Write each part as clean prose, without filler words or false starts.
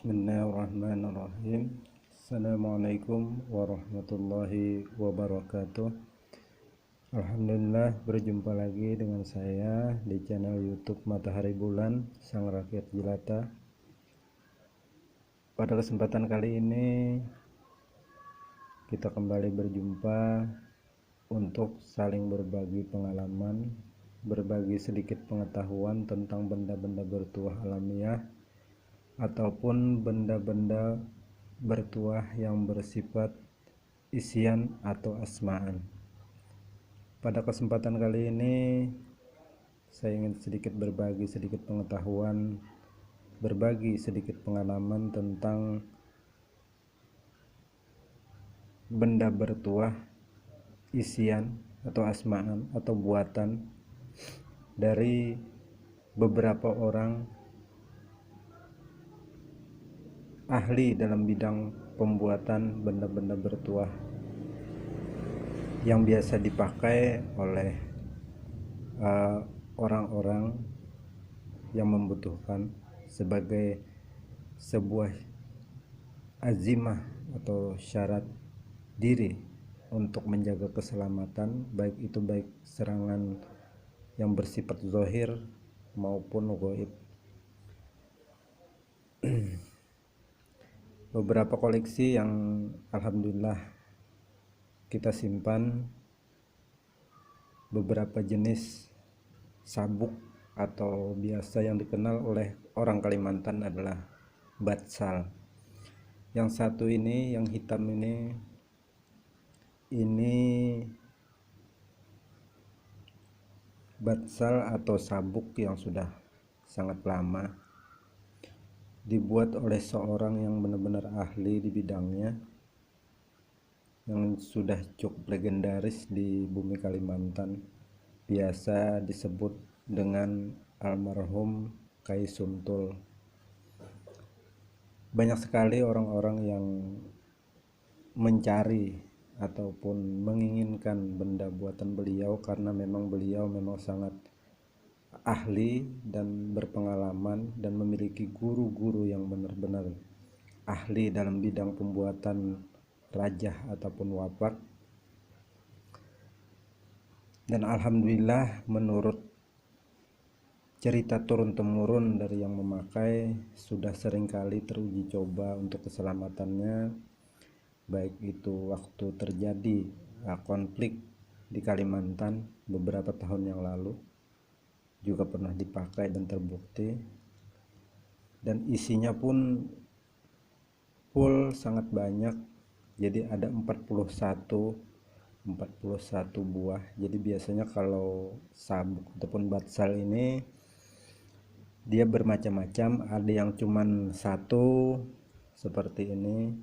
Bismillahirrahmanirrahim. Assalamualaikum warahmatullahi wabarakatuh. Alhamdulillah, berjumpa lagi dengan saya di channel YouTube Matahari Bulan Sang Rakyat Jelata. Pada kesempatan kali ini kita kembali berjumpa untuk saling berbagi pengalaman, berbagi sedikit pengetahuan tentang benda-benda bertuah alamiah ataupun benda-benda bertuah yang bersifat isian atau asma'an. Pada kesempatan kali ini saya ingin sedikit berbagi sedikit pengetahuan, berbagi sedikit pengalaman tentang benda bertuah isian atau asma'an atau buatan dari beberapa orang ahli dalam bidang pembuatan benda-benda bertuah yang biasa dipakai oleh orang-orang yang membutuhkan sebagai sebuah azimah atau syarat diri untuk menjaga keselamatan, baik serangan yang bersifat zahir maupun ghaib. Beberapa koleksi yang alhamdulillah kita simpan, beberapa jenis sabuk atau biasa yang dikenal oleh orang Kalimantan adalah batsal. Yang satu ini, yang hitam ini batsal atau sabuk yang sudah sangat lama, dibuat oleh seorang yang benar-benar ahli di bidangnya, yang sudah cukup legendaris di bumi Kalimantan, biasa disebut dengan almarhum Kai Suntul. Banyak sekali orang-orang yang mencari ataupun menginginkan benda buatan beliau karena beliau memang sangat ahli dan berpengalaman dan memiliki guru-guru yang benar-benar ahli dalam bidang pembuatan rajah ataupun wapak. Dan alhamdulillah, menurut cerita turun-temurun dari yang memakai, sudah seringkali teruji coba untuk keselamatannya, baik itu waktu terjadi konflik di Kalimantan beberapa tahun yang lalu juga pernah dipakai dan terbukti, dan isinya pun full, sangat banyak. Jadi ada 41 buah. Jadi biasanya kalau sabuk ataupun batsal ini dia bermacam-macam, ada yang cuman satu seperti ini,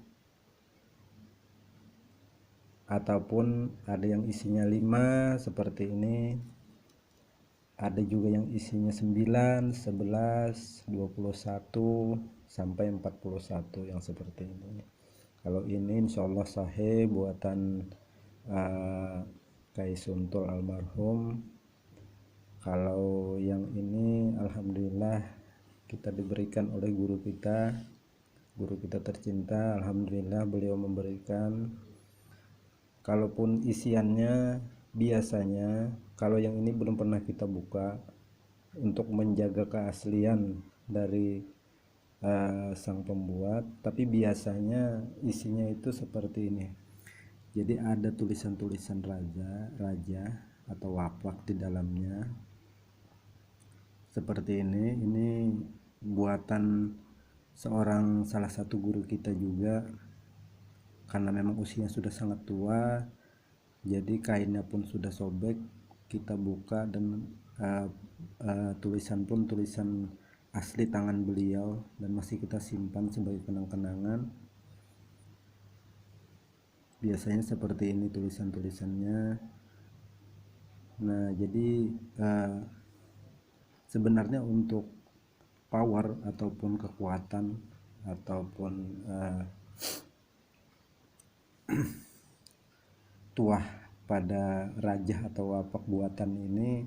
ataupun ada yang isinya 5 seperti ini, ada juga yang isinya 9, 11, 21 sampai 41 yang seperti ini. Kalau ini insyaallah sahih, buatan Kai Suntul almarhum. Kalau yang ini alhamdulillah kita diberikan oleh guru kita tercinta. Alhamdulillah beliau memberikan. Kalaupun isiannya biasanya, kalau yang ini belum pernah kita buka untuk menjaga keaslian dari sang pembuat, tapi biasanya isinya itu seperti ini. Jadi ada tulisan-tulisan raja atau wapak di dalamnya seperti ini. Ini buatan salah satu guru kita juga, karena memang usianya sudah sangat tua, jadi kainnya pun sudah sobek. Kita buka dan tulisan pun tulisan asli tangan beliau dan masih kita simpan sebagai kenang-kenangan. Biasanya seperti ini tulisan-tulisannya. Nah, jadi sebenarnya untuk power ataupun kekuatan ataupun tuah pada rajah atau wapak buatan ini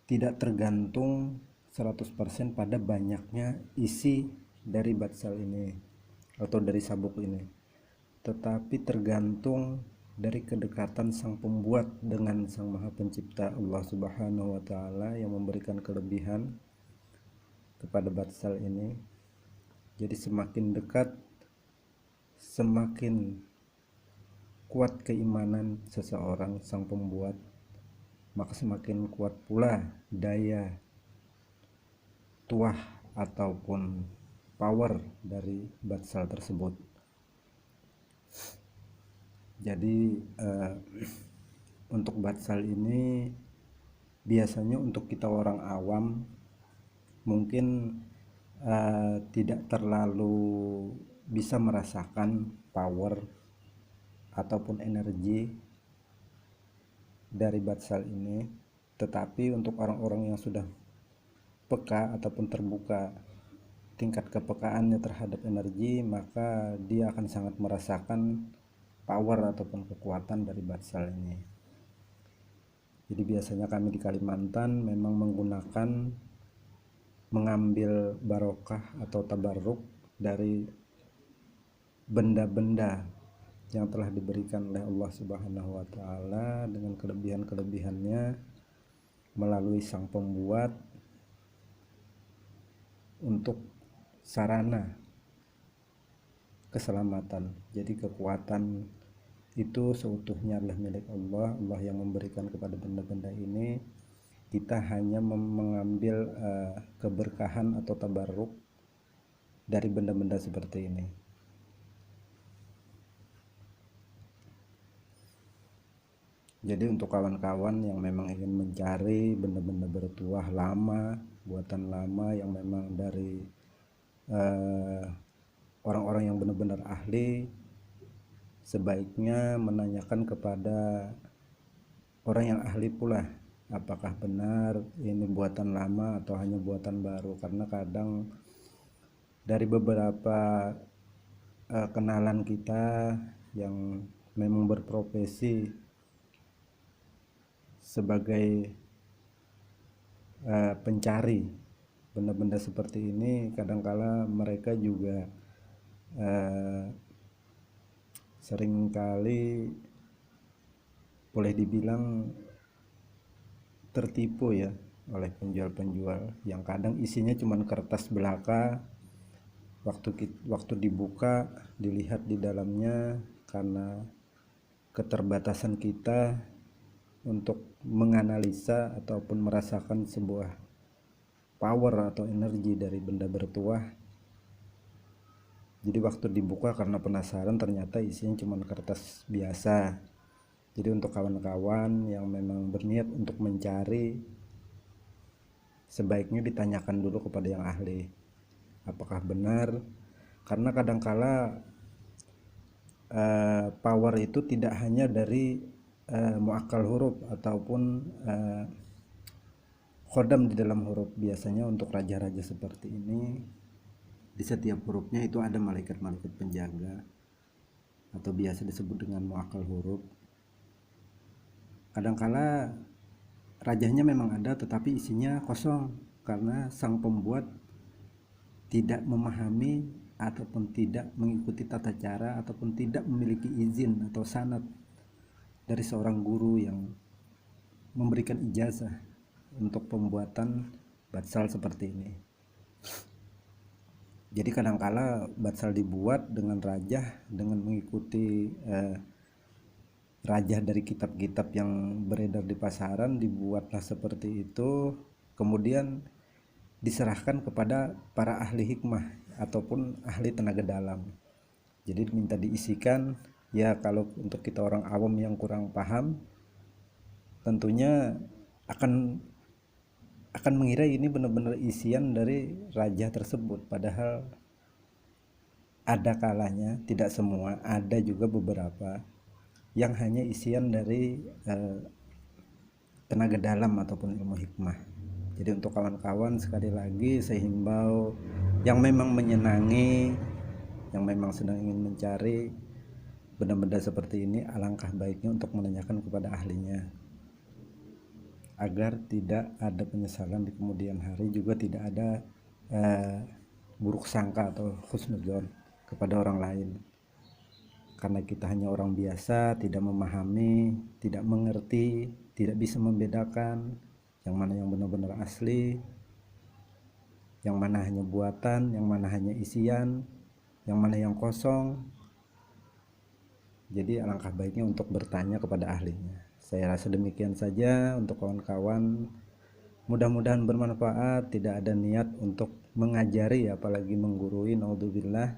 tidak tergantung 100% pada banyaknya isi dari batsal ini atau dari sabuk ini, tetapi tergantung dari kedekatan sang pembuat dengan sang maha pencipta Allah subhanahu wa ta'ala yang memberikan kelebihan kepada batsal ini. Jadi semakin dekat, semakin kuat keimanan seseorang sang pembuat, maka semakin kuat pula daya tuah ataupun power dari batsal tersebut. Jadi untuk batsal ini biasanya untuk kita orang awam mungkin tidak terlalu bisa merasakan power ataupun energi dari batsal ini, tetapi untuk orang-orang yang sudah peka ataupun terbuka tingkat kepekaannya terhadap energi, maka dia akan sangat merasakan power ataupun kekuatan dari batsal ini. Jadi biasanya kami di Kalimantan memang menggunakan mengambil barokah atau tabarruk dari benda-benda yang telah diberikan oleh Allah Subhanahu wa ta'ala dengan kelebihan-kelebihannya melalui sang pembuat untuk sarana keselamatan. Jadi kekuatan itu seutuhnya adalah milik Allah. Allah yang memberikan kepada benda-benda ini. Kita hanya mengambil keberkahan atau tabarruk dari benda-benda seperti ini. Jadi untuk kawan-kawan yang memang ingin mencari benda-benda bertuah lama, buatan lama yang memang dari orang-orang yang benar-benar ahli, sebaiknya menanyakan kepada orang yang ahli pula apakah benar ini buatan lama atau hanya buatan baru, karena kadang dari beberapa kenalan kita yang memang berprofesi sebagai pencari benda-benda seperti ini, kadangkala mereka juga seringkali boleh dibilang tertipu ya oleh penjual-penjual yang kadang isinya cuma kertas belaka. Waktu dibuka dilihat di dalamnya, karena keterbatasan kita untuk menganalisa ataupun merasakan sebuah power atau energi dari benda bertuah, jadi waktu dibuka karena penasaran ternyata isinya cuma kertas biasa. Jadi untuk kawan-kawan yang memang berniat untuk mencari, sebaiknya ditanyakan dulu kepada yang ahli apakah benar, karena kadangkala power itu tidak hanya dari muakkal huruf ataupun khodam di dalam huruf. Biasanya untuk raja-raja seperti ini, di setiap hurufnya itu ada malaikat-malaikat penjaga atau biasa disebut dengan muakkal huruf. Kadangkala rajanya memang ada tetapi isinya kosong karena sang pembuat tidak memahami ataupun tidak mengikuti tata cara ataupun tidak memiliki izin atau sanad dari seorang guru yang memberikan ijazah untuk pembuatan batsal seperti ini. Jadi kadangkala batsal dibuat dengan rajah, dengan mengikuti rajah dari kitab-kitab yang beredar di pasaran, dibuatlah seperti itu, kemudian diserahkan kepada para ahli hikmah ataupun ahli tenaga dalam. Jadi minta diisikan, ya kalau untuk kita orang awam yang kurang paham, tentunya akan mengira ini benar-benar isian dari raja tersebut, padahal ada kalanya, tidak semua, ada juga beberapa yang hanya isian dari tenaga dalam ataupun ilmu hikmah. Jadi untuk kawan-kawan sekali lagi saya himbau yang memang menyenangi, yang memang sedang ingin mencari benda-benda seperti ini, alangkah baiknya untuk menanyakan kepada ahlinya agar tidak ada penyesalan di kemudian hari, juga tidak ada buruk sangka atau husnudzon kepada orang lain, karena kita hanya orang biasa, tidak memahami, tidak mengerti, tidak bisa membedakan yang mana yang benar-benar asli, yang mana hanya buatan, yang mana hanya isian, yang mana yang kosong. Jadi alangkah baiknya untuk bertanya kepada ahlinya. Saya rasa demikian saja untuk kawan-kawan. Mudah-mudahan bermanfaat. Tidak ada niat untuk mengajari apalagi menggurui, naudzubillah.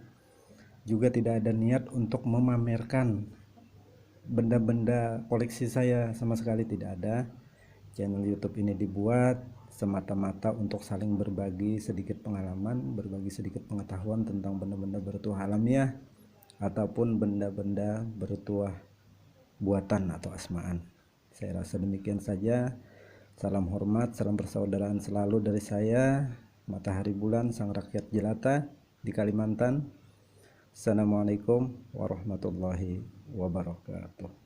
Juga tidak ada niat untuk memamerkan benda-benda koleksi saya, sama sekali tidak ada. Channel YouTube ini dibuat semata-mata untuk saling berbagi sedikit pengalaman, berbagi sedikit pengetahuan tentang benda-benda bertuah alamiah ataupun benda-benda bertuah buatan atau asmaan. Saya rasa demikian saja. Salam hormat, salam persaudaraan selalu dari saya, Matahari Bulan, sang rakyat jelata di Kalimantan. Assalamualaikum warahmatullahi wabarakatuh.